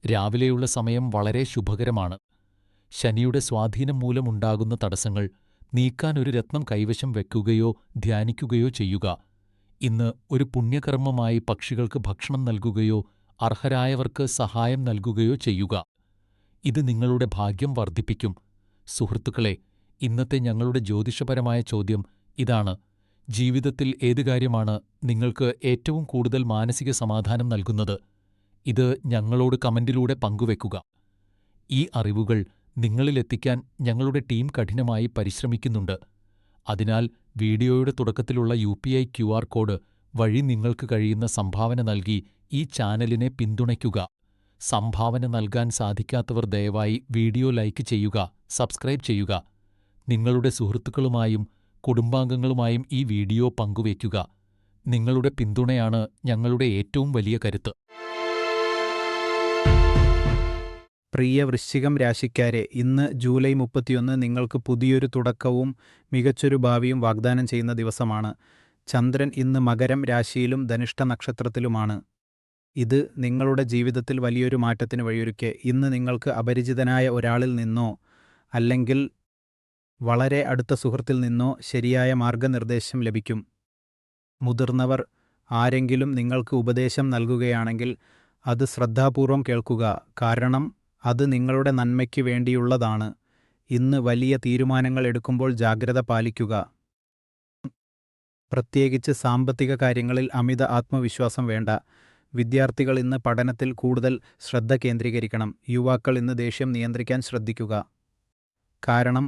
രാവിലെയുള്ള സമയം വളരെ ശുഭകരമാണ്. ശനിയുടെ സ്വാധീനം മൂലമുണ്ടാകുന്ന തടസ്സങ്ങൾ നീക്കാൻ ഒരു രത്നം കൈവശം വെക്കുകയോ ധ്യാനിക്കുകയോ ചെയ്യുക. ഇന്ന് ഒരു പുണ്യകർമ്മമായി പക്ഷികൾക്ക് ഭക്ഷണം നൽകുകയോ അർഹരായവർക്ക് സഹായം നൽകുകയോ ചെയ്യുക. ഇത് നിങ്ങളുടെ ഭാഗ്യം വർദ്ധിപ്പിക്കും. സുഹൃത്തുക്കളെ, ഇന്നത്തെ ഞങ്ങളുടെ ജ്യോതിഷപരമായ ചോദ്യം ഇതാണ്: ജീവിതത്തിൽ ഏത് കാര്യമാണ് നിങ്ങൾക്ക് ഏറ്റവും കൂടുതൽ മാനസിക സമാധാനം നൽകുന്നത്? ഇത് ഞങ്ങളോട് കമന്റിലൂടെ പങ്കുവെക്കുക. ഈ അറിവുകൾ നിങ്ങളിലെത്തിക്കാൻ ഞങ്ങളുടെ ടീം കഠിനമായി പരിശ്രമിക്കുന്നുണ്ട്. അതിനാൽ വീഡിയോയുടെ തുടക്കത്തിലുള്ള UPI QR കോഡ് വഴി നിങ്ങൾക്ക് കഴിയുന്ന സംഭാവന നൽകി ഈ ചാനലിനെ പിന്തുണയ്ക്കുക. സംഭാവന നൽകാൻ സാധിക്കാത്തവർ ദയവായി വീഡിയോ ലൈക്ക് ചെയ്യുക, സബ്സ്ക്രൈബ് ചെയ്യുക. നിങ്ങളുടെ സുഹൃത്തുക്കളുമായും കുടുംബാംഗങ്ങളുമായും ഈ വീഡിയോ പങ്കുവയ്ക്കുക. നിങ്ങളുടെ പിന്തുണയാണ് ഞങ്ങളുടെ ഏറ്റവും വലിയ കരുത്ത്. പ്രിയ വൃശ്ചികം രാശിക്കാരെ, ഇന്ന് ജൂലൈ 31 നിങ്ങൾക്ക് പുതിയൊരു തുടക്കവും മികച്ചൊരു ഭാവിയും വാഗ്ദാനം ചെയ്യുന്ന ദിവസമാണ്. ചന്ദ്രൻ ഇന്ന് മകരം രാശിയിലും ധനിഷ്ഠ നക്ഷത്രത്തിലുമാണ്. ഇത് നിങ്ങളുടെ ജീവിതത്തിൽ വലിയൊരു മാറ്റത്തിന് വഴിയൊരുക്കെ. ഇന്ന് നിങ്ങൾക്ക് അപരിചിതനായ ഒരാളിൽ നിന്നോ അല്ലെങ്കിൽ വളരെ അടുത്ത സുഹൃത്തിൽ നിന്നോ ശരിയായ മാർഗനിർദ്ദേശം ലഭിക്കും. മുതിർന്നവർ ആരെങ്കിലും നിങ്ങൾക്ക് ഉപദേശം നൽകുകയാണെങ്കിൽ അത് ശ്രദ്ധാപൂർവം കേൾക്കുക. കാരണം അത് നിങ്ങളുടെ നന്മയ്ക്ക് വേണ്ടിയുള്ളതാണ്. ഇന്ന് വലിയ തീരുമാനങ്ങൾ എടുക്കുമ്പോൾ ജാഗ്രത പാലിക്കുക. പ്രത്യേകിച്ച് സാമ്പത്തിക കാര്യങ്ങളിൽ അമിത ആത്മവിശ്വാസം വേണ്ട. വിദ്യാർത്ഥികൾ ഇന്ന് പഠനത്തിൽ കൂടുതൽ ശ്രദ്ധ കേന്ദ്രീകരിക്കണം. യുവാക്കൾ ഇന്ന് ദേഷ്യം നിയന്ത്രിക്കാൻ ശ്രദ്ധിക്കുക. കാരണം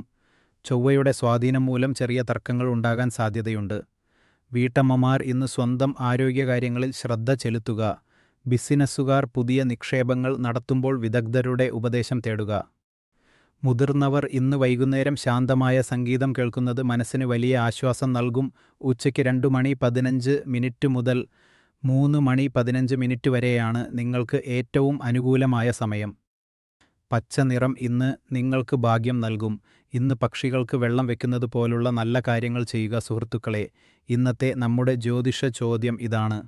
ചൊവ്വയുടെ സ്വാധീനം മൂലം ചെറിയ തർക്കങ്ങൾ ഉണ്ടാകാൻ സാധ്യതയുണ്ട്. വീട്ടമ്മമാർ ഇന്ന് സ്വന്തം ആരോഗ്യകാര്യങ്ങളിൽ ശ്രദ്ധ ചെലുത്തുക. ബിസിനസ്സുകാർ പുതിയ നിക്ഷേപങ്ങൾ നടത്തുമ്പോൾ വിദഗ്ധരുടെ ഉപദേശം തേടുക. മുതിർന്നവർ ഇന്ന് വൈകുന്നേരം ശാന്തമായ സംഗീതം കേൾക്കുന്നത് മനസ്സിന് വലിയ ആശ്വാസം നൽകും. ഉച്ചയ്ക്ക് 2:15 മുതൽ 3:15 വരെയാണ് നിങ്ങൾക്ക് ഏറ്റവും അനുകൂലമായ സമയം. പച്ച നിറം ഇന്ന് നിങ്ങൾക്ക് ഭാഗ്യം നൽകും. ഇന്ന് പക്ഷികൾക്ക് വെള്ളം വെക്കുന്നത് പോലുള്ള നല്ല കാര്യങ്ങൾ ചെയ്യുക. സുഹൃത്തുക്കളെ, ഇന്നത്തെ നമ്മുടെ ജ്യോതിഷ ചോദ്യം ഇതാണ്: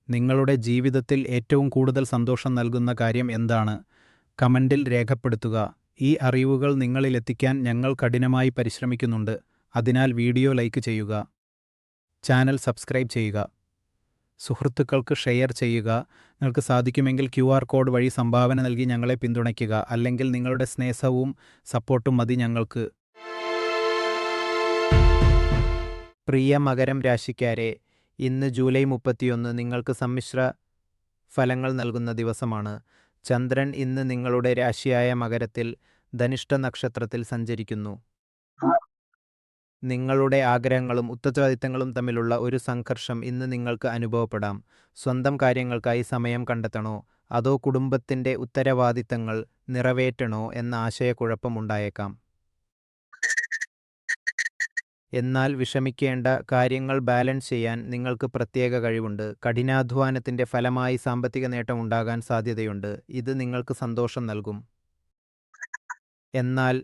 നിങ്ങളുടെ ജീവിതത്തിൽ ഏറ്റവും കൂടുതൽ സന്തോഷം നൽകുന്ന കാര്യം എന്താണ്? കമന്റിൽ രേഖപ്പെടുത്തുക. ഈ അറിവുകൾ നിങ്ങളിലെത്തിക്കാൻ ഞങ്ങൾ കഠിനമായി പരിശ്രമിക്കുന്നുണ്ട്. അതിനാൽ വീഡിയോ ലൈക്ക് ചെയ്യുക, ചാനൽ സബ്സ്ക്രൈബ് ചെയ്യുക, സുഹൃത്തുക്കൾക്ക് ഷെയർ ചെയ്യുക. നിങ്ങൾക്ക് സാധിക്കുമെങ്കിൽ QR കോഡ് വഴി സംഭാവന നൽകി ഞങ്ങളെ പിന്തുണയ്ക്കുക. അല്ലെങ്കിൽ നിങ്ങളുടെ സ്നേഹവും സപ്പോർട്ടും മതി ഞങ്ങൾക്ക്. പ്രിയ മകരം രാശിക്കാരെ, ഇന്ന് ജൂലൈ 31 നിങ്ങൾക്ക് സമ്മിശ്ര ഫലങ്ങൾ നൽകുന്ന ദിവസമാണ്. ചന്ദ്രൻ ഇന്ന് നിങ്ങളുടെ രാശിയായ മകരത്തിൽ ധനിഷ്ഠ നക്ഷത്രത്തിൽ സഞ്ചരിക്കുന്നു. നിങ്ങളുടെ ആഗ്രഹങ്ങളും ഉത്തരവാദിത്തങ്ങളും തമ്മിലുള്ള ഒരു സംഘർഷം ഇന്ന് നിങ്ങൾക്ക് അനുഭവപ്പെടാം. സ്വന്തം കാര്യങ്ങൾക്കായി സമയം കണ്ടെത്തണോ അതോ കുടുംബത്തിൻ്റെ ഉത്തരവാദിത്തങ്ങൾ നിറവേറ്റണോ എന്ന ആശയക്കുഴപ്പം ഉണ്ടായേക്കാം. എന്നാൽ വിഷമിക്കേണ്ട, കാര്യങ്ങൾ ബാലൻസ് ചെയ്യാൻ നിങ്ങൾക്ക് പ്രത്യേക കഴിവുണ്ട്. കഠിനാധ്വാനത്തിന്റെ ഫലമായി സാമ്പത്തിക നേട്ടം ഉണ്ടാകാൻ സാധ്യതയുണ്ട്. ഇത് നിങ്ങൾക്ക് സന്തോഷം നൽകും. എന്നാൽ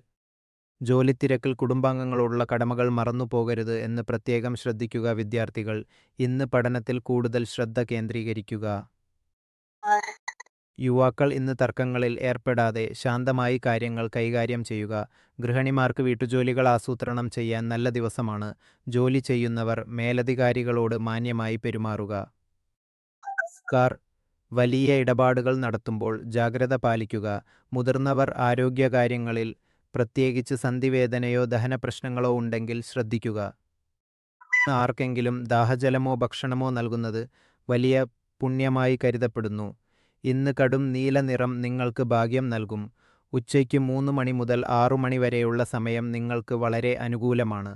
ജോലിത്തിരക്കിൽ കുടുംബാംഗങ്ങളോടുള്ള കടമകൾ മറന്നുപോകരുത് എന്ന് പ്രത്യേകം ശ്രദ്ധിക്കുക. വിദ്യാർത്ഥികൾ, ഇന്ന് പഠനത്തിൽ കൂടുതൽ ശ്രദ്ധ കേന്ദ്രീകരിക്കുക. യുവാക്കൾ, ഇന്ന് തർക്കങ്ങളിൽ ഏർപ്പെടാതെ ശാന്തമായി കാര്യങ്ങൾ കൈകാര്യം ചെയ്യുക. ഗൃഹിണിമാർക്ക് വീട്ടുജോലികൾ ആസൂത്രണം ചെയ്യാൻ നല്ല ദിവസമാണ്. ജോലി ചെയ്യുന്നവർ മേലധികാരികളോട് മാന്യമായി പെരുമാറുക. കാർ വലിയ ഇടപാടുകൾ നടത്തുമ്പോൾ ജാഗ്രത പാലിക്കുക. മുതിർന്നവർ ആരോഗ്യകാര്യങ്ങളിൽ, പ്രത്യേകിച്ച് സന്ധിവേദനയോ ദഹനപ്രശ്നങ്ങളോ ഉണ്ടെങ്കിൽ ശ്രദ്ധിക്കുക. ആർക്കെങ്കിലും ദാഹജലമോ ഭക്ഷണമോ നൽകുന്നത് വലിയ പുണ്യമായി കരുതപ്പെടുന്നു. ഇന്ന് കടും നീല നിറം നിങ്ങൾക്ക് ഭാഗ്യം നൽകും. ഉച്ചയ്ക്ക് 3 മണി മുതൽ 6 മണി വരെയുള്ള സമയം നിങ്ങൾക്ക് വളരെ അനുകൂലമാണ്.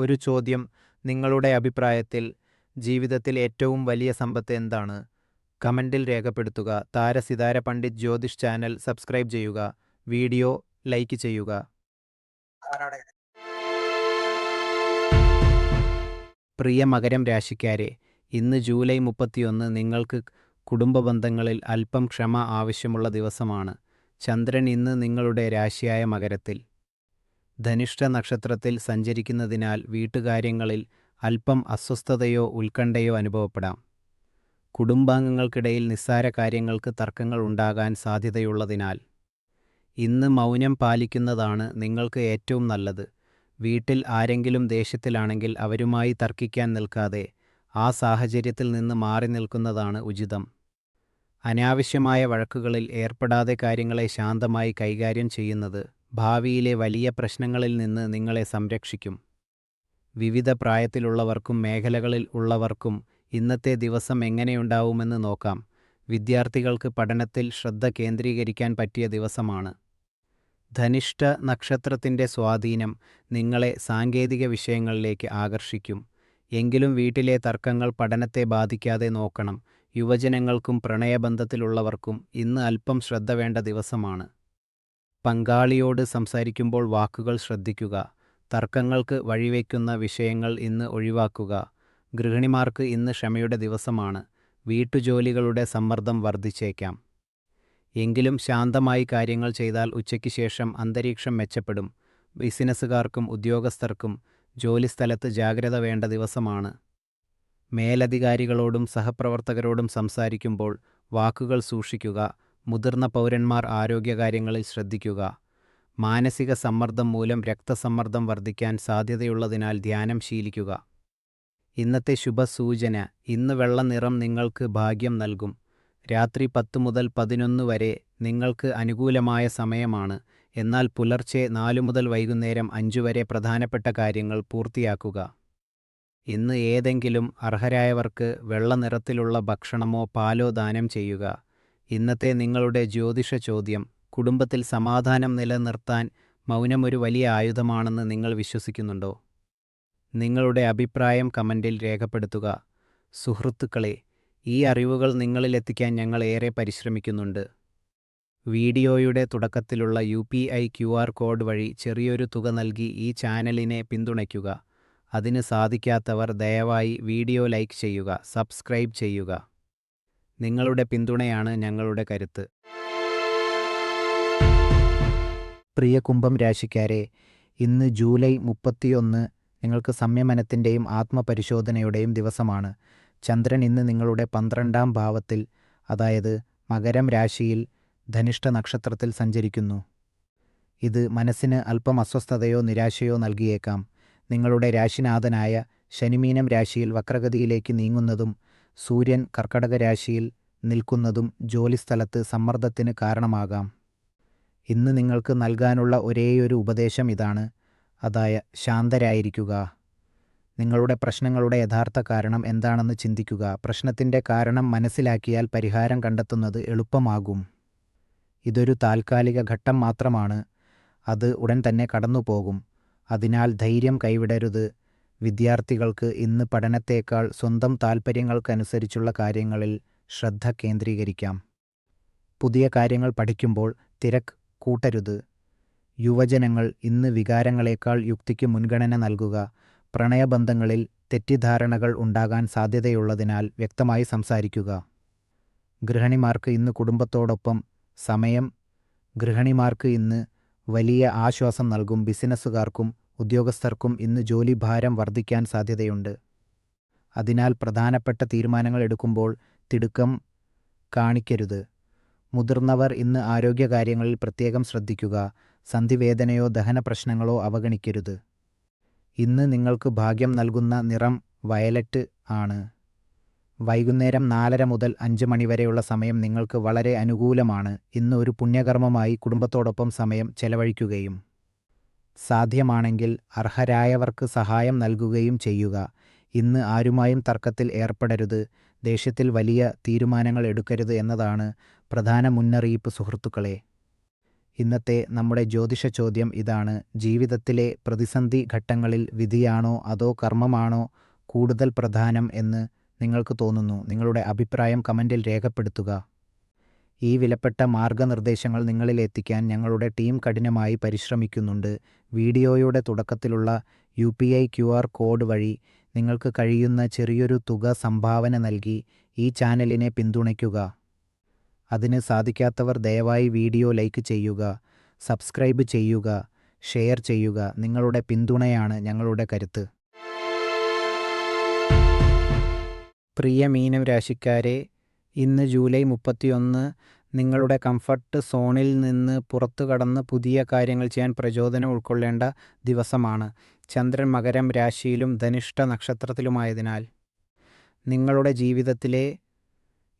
ഒരു ചോദ്യം: നിങ്ങളുടെ അഭിപ്രായത്തിൽ ജീവിതത്തിൽ ഏറ്റവും വലിയ സമ്പത്ത് എന്താണ്? കമന്റിൽ രേഖപ്പെടുത്തുക. താരസിതാര പണ്ഡിറ്റ് ജ്യോതിഷ് ചാനൽ സബ്സ്ക്രൈബ് ചെയ്യുക. വീഡിയോ ലൈക്ക് ചെയ്യുക. പ്രിയ മകരം രാശിക്കാരെ, ഇന്ന് ജൂലൈ 31 നിങ്ങൾക്ക് കുടുംബ ബന്ധങ്ങളിൽ അല്പം ക്ഷമ ആവശ്യമുള്ള ദിവസമാണ്. ചന്ദ്രൻ ഇന്ന് നിങ്ങളുടെ രാശിയായ മകരത്തിൽ ധനിഷ്ഠ നക്ഷത്രത്തിൽ സഞ്ചരിക്കുന്നതിനാൽ വീട്ടുകാര്യങ്ങളിൽ അല്പം അസ്വസ്ഥതയോ ഉത്കണ്ഠയോ അനുഭവപ്പെടാം. കുടുംബാംഗങ്ങൾക്കിടയിൽ നിസ്സാര കാര്യങ്ങൾക്ക് തർക്കങ്ങൾ ഉണ്ടാകാൻ സാധ്യതയുള്ളതിനാൽ ഇന്ന് മൗനം പാലിക്കുന്നതാണ് നിങ്ങൾക്ക് ഏറ്റവും നല്ലത്. വീട്ടിൽ ആരെങ്കിലും ദേഷ്യത്തിലാണെങ്കിൽ അവരുമായി തർക്കിക്കാൻ നിൽക്കാതെ ആ സാഹചര്യത്തിൽ നിന്ന് മാറി നിൽക്കുന്നതാണ് ഉചിതം. അനാവശ്യമായ വഴക്കുകളിൽ ഏർപ്പെടാതെ കാര്യങ്ങളെ ശാന്തമായി കൈകാര്യം ചെയ്യുന്നത് ഭാവിയിലെ വലിയ പ്രശ്നങ്ങളിൽ നിന്ന് നിങ്ങളെ സംരക്ഷിക്കും. വിവിധ പ്രായത്തിലുള്ളവർക്കും മേഖലകളിൽ ഉള്ളവർക്കും ഇന്നത്തെ ദിവസം എങ്ങനെയുണ്ടാവുമെന്ന് നോക്കാം. വിദ്യാർത്ഥികൾക്ക് പഠനത്തിൽ ശ്രദ്ധ കേന്ദ്രീകരിക്കാൻ പറ്റിയ ദിവസമാണ്. ധനിഷ്ഠ നക്ഷത്രത്തിൻ്റെ സ്വാധീനം നിങ്ങളെ സാങ്കേതിക വിഷയങ്ങളിലേക്ക് ആകർഷിക്കും. എങ്കിലും വീട്ടിലെ തർക്കങ്ങൾ പഠനത്തെ ബാധിക്കാതെ നോക്കണം. യുവജനങ്ങൾക്കും പ്രണയബന്ധത്തിലുള്ളവർക്കും ഇന്ന് അല്പം ശ്രദ്ധ വേണ്ട ദിവസമാണ്. പങ്കാളിയോട് സംസാരിക്കുമ്പോൾ വാക്കുകൾ ശ്രദ്ധിക്കുക. തർക്കങ്ങൾക്ക് വഴിവെക്കുന്ന വിഷയങ്ങൾ ഇന്ന് ഒഴിവാക്കുക. ഗൃഹിണിമാർക്ക് ഇന്ന് ക്ഷമയുടെ ദിവസമാണ്. വീട്ടുജോലികളുടെ സമ്മർദ്ദം വർദ്ധിച്ചേക്കാം. എങ്കിലും ശാന്തമായി കാര്യങ്ങൾ ചെയ്താൽ ഉച്ചയ്ക്ക് ശേഷം അന്തരീക്ഷം മെച്ചപ്പെടും. ബിസിനസ്സുകാർക്കും ഉദ്യോഗസ്ഥർക്കും ജോലിസ്ഥലത്ത് ജാഗ്രത വേണ്ട ദിവസമാണ്. മേലധികാരികളോടും സഹപ്രവർത്തകരോടും സംസാരിക്കുമ്പോൾ വാക്കുകൾ സൂക്ഷിക്കുക. മുതിർന്ന പൗരന്മാർ ആരോഗ്യകാര്യങ്ങളിൽ ശ്രദ്ധിക്കുക. മാനസിക സമ്മർദ്ദം മൂലം രക്തസമ്മർദ്ദം വർദ്ധിക്കാൻ സാധ്യതയുള്ളതിനാൽ ധ്യാനം ശീലിക്കുക. ഇന്നത്തെ ശുഭസൂചന: ഇന്ന് വെള്ള നിറം നിങ്ങൾക്ക് ഭാഗ്യം നൽകും. രാത്രി 10 മുതൽ 11 വരെ നിങ്ങൾക്ക് അനുകൂലമായ സമയമാണ്. എന്നാൽ പുലർച്ചെ 4 മുതൽ വൈകുന്നേരം 5 വരെ പ്രധാനപ്പെട്ട കാര്യങ്ങൾ പൂർത്തിയാക്കുക. ഇന്ന് ഏതെങ്കിലും അർഹരായവർക്ക് വെള്ള നിറത്തിലുള്ള ഭക്ഷണമോ പാലോ ദാനം ചെയ്യുക. ഇന്നത്തെ നിങ്ങളുടെ ജ്യോതിഷ ചോദ്യം: കുടുംബത്തിൽ സമാധാനം നിലനിർത്താൻ മൗനം ഒരു വലിയ ആയുധമാണെന്ന് നിങ്ങൾ വിശ്വസിക്കുന്നുണ്ടോ? നിങ്ങളുടെ അഭിപ്രായം കമന്റിൽ രേഖപ്പെടുത്തുക. സുഹൃത്തുക്കളെ, ഈ അറിവുകൾ നിങ്ങളിലെത്തിക്കാൻ ഞങ്ങൾ ഏറെ പരിശ്രമിക്കുന്നുണ്ട്. വീഡിയോയുടെ തുടക്കത്തിലുള്ള UPI QR കോഡ് വഴി ചെറിയൊരു തുക നൽകി ഈ ചാനലിനെ പിന്തുണയ്ക്കുക. അതിന് സാധിക്കാത്തവർ ദയവായി വീഡിയോ ലൈക്ക് ചെയ്യുക, സബ്സ്ക്രൈബ് ചെയ്യുക. നിങ്ങളുടെ പിന്തുണയാണ് ഞങ്ങളുടെ കരുത്ത്. പ്രിയ കുംഭം രാശിക്കാരെ, ഇന്ന് ജൂലൈ 31 നിങ്ങൾക്ക് സംയമനത്തിൻ്റെയും ആത്മപരിശോധനയുടെയും ദിവസമാണ്. ചന്ദ്രൻ ഇന്ന് നിങ്ങളുടെ 12ാം ഭാവത്തിൽ, അതായത് മകരം രാശിയിൽ ധനിഷ്ഠ നക്ഷത്രത്തിൽ സഞ്ചരിക്കുന്നു. ഇത് മനസ്സിന് അല്പം അസ്വസ്ഥതയോ നിരാശയോ നൽകിയേക്കാം. നിങ്ങളുടെ രാശിനാഥനായ ശനിമീനം രാശിയിൽ വക്രഗതിയിലേക്ക് നീങ്ങുന്നതും സൂര്യൻ കർക്കടക രാശിയിൽ നിൽക്കുന്നതും ജോലിസ്ഥലത്ത് സമ്മർദ്ദത്തിന് കാരണമാകാം. ഇന്ന് നിങ്ങൾക്ക് നൽകാനുള്ള ഒരേയൊരു ഉപദേശം ഇതാണ്, ശാന്തരായിരിക്കുക. നിങ്ങളുടെ പ്രശ്നങ്ങളുടെ യഥാർത്ഥ കാരണം എന്താണെന്ന് ചിന്തിക്കുക. പ്രശ്നത്തിൻ്റെ കാരണം മനസ്സിലാക്കിയാൽ പരിഹാരം കണ്ടെത്തുന്നത് എളുപ്പമാകും. ഇതൊരു താൽക്കാലിക ഘട്ടം മാത്രമാണ്. അത് ഉടൻ തന്നെ കടന്നുപോകും. അതിനാൽ ധൈര്യം കൈവിടരുത്. വിദ്യാർത്ഥികൾക്ക് ഇന്ന് പഠനത്തേക്കാൾ സ്വന്തം താൽപ്പര്യങ്ങൾക്കനുസരിച്ചുള്ള കാര്യങ്ങളിൽ ശ്രദ്ധ കേന്ദ്രീകരിക്കാം. പുതിയ കാര്യങ്ങൾ പഠിക്കുമ്പോൾ തിരക്ക് കൂട്ടരുത്. യുവജനങ്ങൾ ഇന്ന് വികാരങ്ങളേക്കാൾ യുക്തിക്ക് മുൻഗണന നൽകുക. പ്രണയബന്ധങ്ങളിൽ തെറ്റിദ്ധാരണകൾ ഉണ്ടാകാൻ സാധ്യതയുള്ളതിനാൽ വ്യക്തമായി സംസാരിക്കുക. ഗൃഹിണിമാർക്ക് ഇന്ന് കുടുംബത്തോടൊപ്പം സമയം ഗൃഹിണിമാർക്ക് ഇന്ന് വലിയ ആശ്വാസം നൽകും. ബിസിനസ്സുകാർക്കും ഉദ്യോഗസ്ഥർക്കും ഇന്ന് ജോലിഭാരം വർദ്ധിക്കാൻ സാധ്യതയുണ്ട്. അതിനാൽ പ്രധാനപ്പെട്ട തീരുമാനങ്ങൾ എടുക്കുമ്പോൾ തിടുക്കം കാണിക്കരുത്. മുതിർന്നവർ ഇന്ന് ആരോഗ്യകാര്യങ്ങളിൽ പ്രത്യേകം ശ്രദ്ധിക്കുക. സന്ധിവേദനയോ ദഹന പ്രശ്നങ്ങളോ അവഗണിക്കരുത്. ഇന്ന് നിങ്ങൾക്ക് ഭാഗ്യം നൽകുന്ന നിറം വയലറ്റ് ആണ്. വൈകുന്നേരം 4:30 മുതൽ 5 മണി വരെയുള്ള സമയം നിങ്ങൾക്ക് വളരെ അനുകൂലമാണ്. ഇന്ന് ഒരു പുണ്യകർമ്മമായി കുടുംബത്തോടൊപ്പം സമയം ചെലവഴിക്കുകയും സാധ്യമാണെങ്കിൽ അർഹരായവർക്ക് സഹായം നൽകുകയും ചെയ്യുക. ഇന്ന് ആരുമായും തർക്കത്തിൽ ഏർപ്പെടരുത്. ദേഷ്യത്തിൽ വലിയ തീരുമാനങ്ങൾ എടുക്കരുത് എന്നതാണ് പ്രധാന മുന്നറിയിപ്പ് സുഹൃത്തുക്കളെ. ഇന്നത്തെ നമ്മുടെ ജ്യോതിഷ ചോദ്യം ഇതാണ്: ജീവിതത്തിലെ പ്രതിസന്ധി ഘട്ടങ്ങളിൽ വിധിയാണോ അതോ കർമ്മമാണോ കൂടുതൽ പ്രധാനം എന്ന് നിങ്ങൾക്ക് തോന്നുന്നു? നിങ്ങളുടെ അഭിപ്രായം കമൻറ്റിൽ രേഖപ്പെടുത്തുക. ഈ വിലപ്പെട്ട മാർഗനിർദ്ദേശങ്ങൾ നിങ്ങളിൽ എത്തിക്കാൻ ഞങ്ങളുടെ ടീം കഠിനമായി പരിശ്രമിക്കുന്നുണ്ട്. വീഡിയോയുടെ തുടക്കത്തിലുള്ള UPI QR കോഡ് വഴി നിങ്ങൾക്ക് കഴിയുന്ന ചെറിയൊരു തുക സംഭാവന നൽകി ഈ ചാനലിനെ പിന്തുണയ്ക്കുക. അതിന് സാധിക്കാത്തവർ ദയവായി വീഡിയോ ലൈക്ക് ചെയ്യുക, സബ്സ്ക്രൈബ് ചെയ്യുക, ഷെയർ ചെയ്യുക. നിങ്ങളുടെ പിന്തുണയാണ് ഞങ്ങളുടെ കരുത്ത്. പ്രിയ മീനം രാശിക്കാരെ, ഇന്ന് ജൂലൈ 31 നിങ്ങളുടെ കംഫർട്ട് സോണിൽ നിന്ന് പുറത്തു കടന്ന് പുതിയ കാര്യങ്ങൾ ചെയ്യാൻ പ്രചോദനം ഉൾക്കൊള്ളേണ്ട ദിവസമാണ്. ചന്ദ്രൻ മകരം രാശിയിലും ധനിഷ്ഠ നക്ഷത്രത്തിലുമായതിനാൽ നിങ്ങളുടെ ജീവിതത്തിലെ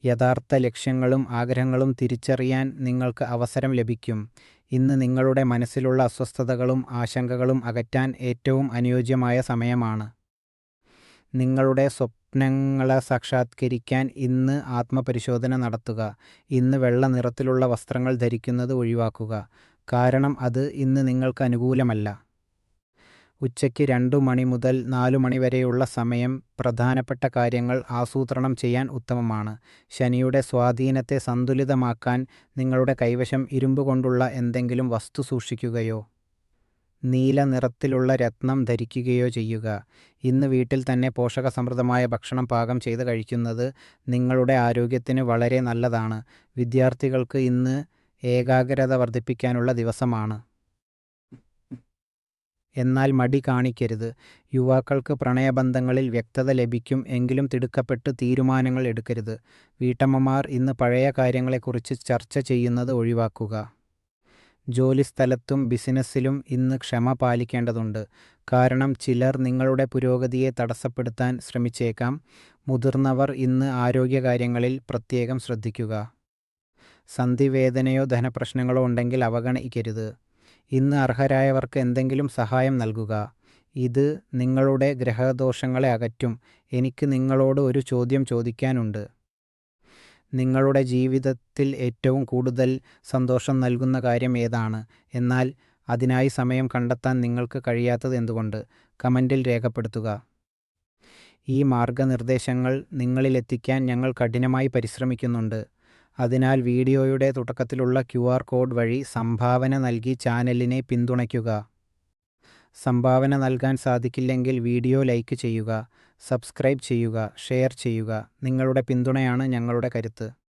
യഥാർത്ഥ ലക്ഷ്യങ്ങളും ആഗ്രഹങ്ങളും തിരിച്ചറിയാൻ നിങ്ങൾക്ക് അവസരം ലഭിക്കും. ഇന്ന് നിങ്ങളുടെ മനസ്സിലുള്ള അസ്വസ്ഥതകളും ആശങ്കകളും അകറ്റാൻ ഏറ്റവും അനുയോജ്യമായ സമയമാണ്. നിങ്ങളുടെ സ്വപ്നങ്ങളെ സാക്ഷാത്കരിക്കാൻ ഇന്ന് ആത്മപരിശോധന നടത്തുക. ഇന്ന് വെള്ള നിറത്തിലുള്ള വസ്ത്രങ്ങൾ ധരിക്കുന്നത് ഒഴിവാക്കുക, കാരണം അത് ഇന്ന് നിങ്ങൾക്ക് അനുകൂലമല്ല. ഉച്ചയ്ക്ക് 2 മണി മുതൽ 4 മണി വരെയുള്ള സമയം പ്രധാനപ്പെട്ട കാര്യങ്ങൾ ആസൂത്രണം ചെയ്യാൻ ഉത്തമമാണ്. ശനിയുടെ സ്വാധീനത്തെ സന്തുലിതമാക്കാൻ നിങ്ങളുടെ കൈവശം ഇരുമ്പ് കൊണ്ടുള്ള എന്തെങ്കിലും വസ്തു സൂക്ഷിക്കുകയോ നീല നിറത്തിലുള്ള രത്നം ധരിക്കുകയോ ചെയ്യുക. ഇന്ന് വീട്ടിൽ തന്നെ പോഷകസമൃദ്ധമായ ഭക്ഷണം പാകം ചെയ്ത് കഴിക്കുന്നത് നിങ്ങളുടെ ആരോഗ്യത്തിന് വളരെ നല്ലതാണ്. വിദ്യാർത്ഥികൾക്ക് ഇന്ന് ഏകാഗ്രത വർദ്ധിപ്പിക്കാനുള്ള ദിവസമാണ്. എന്നാൽ മടി കാണിക്കരുത്. യുവാക്കൾക്ക് പ്രണയബന്ധങ്ങളിൽ വ്യക്തത ലഭിക്കും, എങ്കിലും തിടുക്കപ്പെട്ട് തീരുമാനങ്ങൾ എടുക്കരുത്. വീട്ടമ്മമാർ ഇന്ന് പഴയ കാര്യങ്ങളെക്കുറിച്ച് ചർച്ച ചെയ്യുന്നത് ഒഴിവാക്കുക. ജോലിസ്ഥലത്തും ബിസിനസ്സിലും ഇന്ന് ക്ഷമ പാലിക്കേണ്ടതുണ്ട്, കാരണം ചിലർ നിങ്ങളുടെ പുരോഗതിയെ തടസ്സപ്പെടുത്താൻ ശ്രമിച്ചേക്കാം. മുതിർന്നവർ ഇന്ന് ആരോഗ്യകാര്യങ്ങളിൽ പ്രത്യേകം ശ്രദ്ധിക്കുക. സന്ധിവേദനയോ ധനപ്രശ്നങ്ങളോ ഉണ്ടെങ്കിൽ അവഗണിക്കരുത്. ഇന്ന് അർഹരായവർക്ക് എന്തെങ്കിലും സഹായം നൽകുക. ഇത് നിങ്ങളുടെ ഗ്രഹദോഷങ്ങളെ അകറ്റും. എനിക്ക് നിങ്ങളോട് ഒരു ചോദ്യം ചോദിക്കാനുണ്ട്. നിങ്ങളുടെ ജീവിതത്തിൽ ഏറ്റവും കൂടുതൽ സന്തോഷം നൽകുന്ന കാര്യം ഏതാണ്? എന്നാൽ അതിനായി സമയം കണ്ടെത്താൻ നിങ്ങൾക്ക് കഴിയാത്തത് എന്തുകൊണ്ട്? കമൻറ്റിൽ രേഖപ്പെടുത്തുക. ഈ മാർഗനിർദ്ദേശങ്ങൾ നിങ്ങളിലെത്തിക്കാൻ ഞങ്ങൾ കഠിനമായി പരിശ്രമിക്കുന്നുണ്ട്. അതിനാൽ വീഡിയോയുടെ തുടക്കത്തിലുള്ള QR കോഡ് വഴി സംഭാവന നൽകി ചാനലിനെ പിന്തുണയ്ക്കുക. സംഭാവന നൽകാൻ സാധിക്കില്ലെങ്കിൽ വീഡിയോ ലൈക്ക് ചെയ്യുക, സബ്സ്ക്രൈബ് ചെയ്യുക, ഷെയർ ചെയ്യുക. നിങ്ങളുടെ പിന്തുണയാണ് ഞങ്ങളുടെ കരുത്ത്.